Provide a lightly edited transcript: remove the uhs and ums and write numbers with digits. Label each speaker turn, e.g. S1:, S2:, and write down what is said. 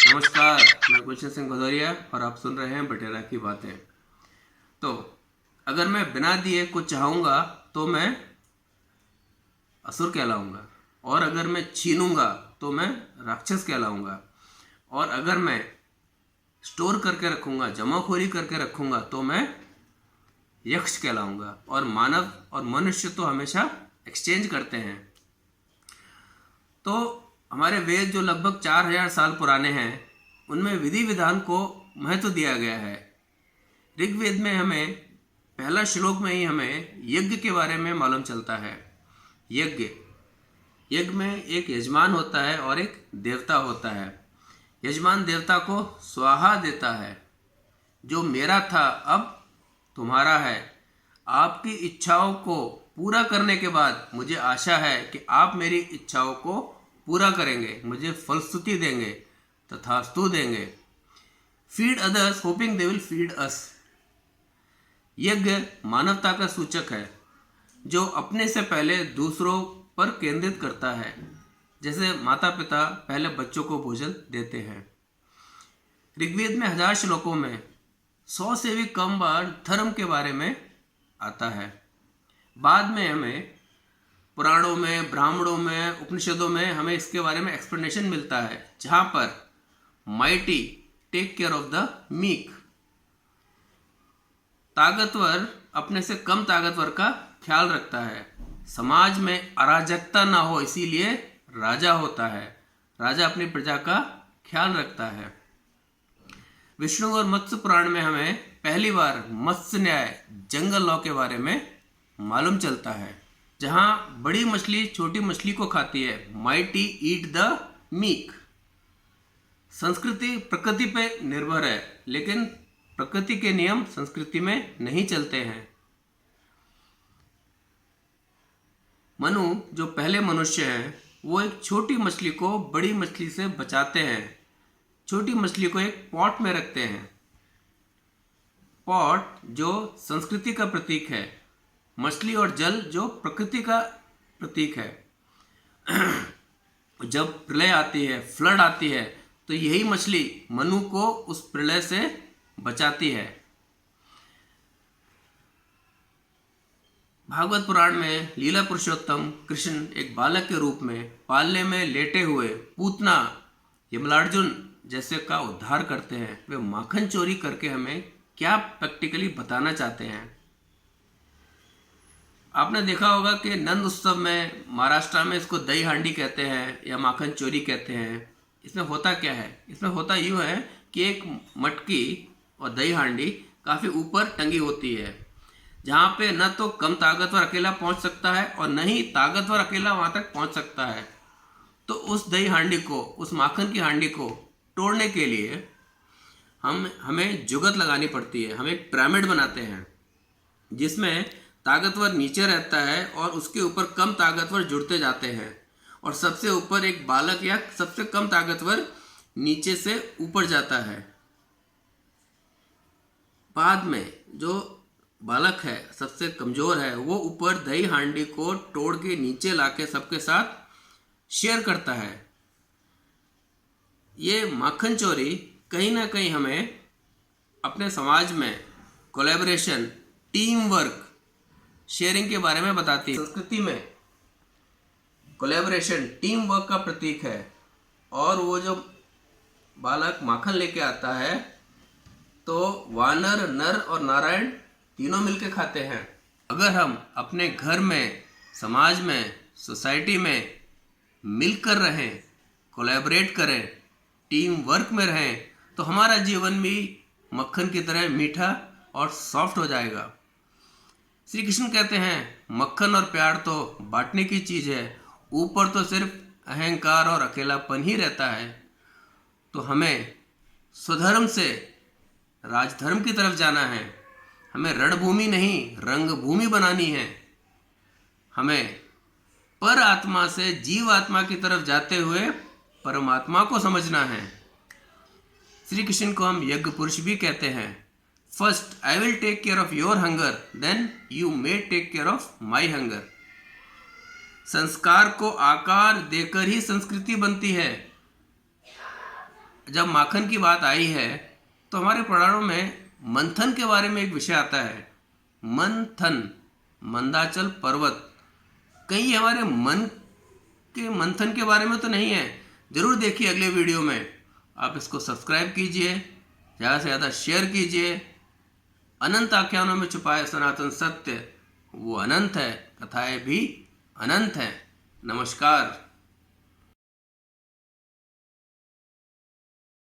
S1: नमस्कार, मैं गुलशन सिंह भदौरिया और आप सुन रहे हैं बटेरा की बातें। तो अगर मैं बिना दिए कुछ चाहूँगा तो मैं असुर कहलाऊँगा, और अगर मैं छीनूंगा तो मैं राक्षस कहलाऊँगा, और अगर मैं स्टोर करके रखूँगा, जमाखोरी करके रखूँगा तो मैं यक्ष कहलाऊँगा। और मानव और मनुष्य तो हमेशा एक्सचेंज करते हैं। तो हमारे वेद जो लगभग 4000 साल पुराने हैं, उनमें विधि विधान को महत्व दिया गया है। ऋग्वेद में हमें पहला श्लोक में ही हमें यज्ञ के बारे में मालूम चलता है। यज्ञ में एक यजमान होता है और एक देवता होता है। यजमान देवता को स्वाहा देता है, जो मेरा था अब तुम्हारा है। आपकी इच्छाओं को पूरा करने के बाद मुझे आशा है कि आप मेरी इच्छाओं को पूरा करेंगे, मुझे फलश्रुति देंगे, तथास्तु देंगे। Feed others hoping they will feed us. यज्ञ मानवता का सूचक है, जो अपने से पहले दूसरों पर केंद्रित करता है, जैसे माता पिता पहले बच्चों को भोजन देते हैं। ऋग्वेद में 1000 श्लोकों में 100 से भी कम बार धर्म के बारे में आता है। बाद में हमें पुराणों में, ब्राह्मणों में, उपनिषदों में हमें इसके बारे में एक्सप्लेनेशन मिलता है, जहाँ पर mighty take care of the meek. ताकतवर अपने से कम ताकतवर का ख्याल रखता है। समाज में अराजकता ना हो, इसीलिए राजा होता है। राजा अपनी प्रजा का ख्याल रखता है। विष्णु और मत्स्य पुराण में हमें पहली बार मत्स्य न्याय, जंगल लॉ के बारे में मालूम चलता है, जहां बड़ी मछली छोटी मछली को खाती है। Mighty eat the meek. संस्कृति प्रकृति पे निर्भर है, लेकिन प्रकृति के नियम संस्कृति में नहीं चलते हैं। मनु जो पहले मनुष्य हैं, वो एक छोटी मछली को बड़ी मछली से बचाते हैं। छोटी मछली को एक पॉट में रखते हैं। पॉट जो संस्कृति का प्रतीक है, मछली और जल जो प्रकृति का प्रतीक है। जब प्रलय आती है, फ्लड आती है, तो यही मछली मनु को उस प्रलय से बचाती है। भागवत पुराण में लीला पुरुषोत्तम कृष्ण एक बालक के रूप में पालने में लेटे हुए पूतना यमलार्जुन जैसे का उद्धार करते हैं। वे माखन चोरी करके हमें क्या प्रैक्टिकली बताना चाहते हैं? आपने देखा होगा कि नंद उत्सव में महाराष्ट्र में इसको दही हांडी कहते हैं या माखन चोरी कहते हैं। इसमें होता क्या है? इसमें होता यूँ है कि एक मटकी और दही हांडी काफ़ी ऊपर टंगी होती है, जहाँ पे न तो कम ताकतवर अकेला पहुँच सकता है और न ही ताकतवर अकेला वहाँ तक पहुँच सकता है। तो उस दही हांडी को, उस माखन की हांडी को तोड़ने के लिए हमें जुगत लगानी पड़ती है। हम एक पिरामिड बनाते हैं, जिसमें ताकतवर नीचे रहता है और उसके ऊपर कम ताकतवर जुड़ते जाते हैं, और सबसे ऊपर एक बालक या सबसे कम ताकतवर नीचे से ऊपर जाता है। बाद में जो बालक है, सबसे कमज़ोर है, वो ऊपर दही हांडी को तोड़ के नीचे लाके सबके साथ शेयर करता है। ये माखन चोरी कहीं ना कहीं हमें अपने समाज में कोलैबोरेशन, टीम वर्क, शेयरिंग के बारे में बताती है। संस्कृति में कोलैबोरेशन, टीम वर्क का प्रतीक है। और वो जो बालक माखन लेके आता है, तो वानर, नर और नारायण तीनों मिलके खाते हैं। अगर हम अपने घर में, समाज में, सोसाइटी में मिलकर रहें, कोलैबोरेट करें, टीम वर्क में रहें, तो हमारा जीवन भी मक्खन की तरह मीठा और सॉफ्ट हो जाएगा। श्री कृष्ण कहते हैं, मक्खन और प्यार तो बांटने की चीज़ है, ऊपर तो सिर्फ अहंकार और अकेलापन ही रहता है। तो हमें स्वधर्म से राजधर्म की तरफ जाना है। हमें रणभूमि नहीं, रंग भूमि बनानी है। हमें पर आत्मा से जीव आत्मा की तरफ जाते हुए परमात्मा को समझना है। श्री कृष्ण को हम यज्ञ पुरुष भी कहते हैं। First I will take care of your hunger, then you may take care of my hunger. संस्कार को आकार देकर ही संस्कृति बनती है। जब माखन की बात आई है तो हमारे पुराणों में मंथन के बारे में एक विषय आता है। मंथन, मंदाचल पर्वत, कहीं हमारे मन के मंथन के बारे में तो नहीं है। जरूर देखिए अगले वीडियो में। आप इसको सब्सक्राइब कीजिए, ज़्यादा से ज़्यादा शेयर कीजिए। अनंत आख्यानों में छुपा है सनातन सत्य, वो अनंत है, कथाएं भी अनंत हैं। नमस्कार।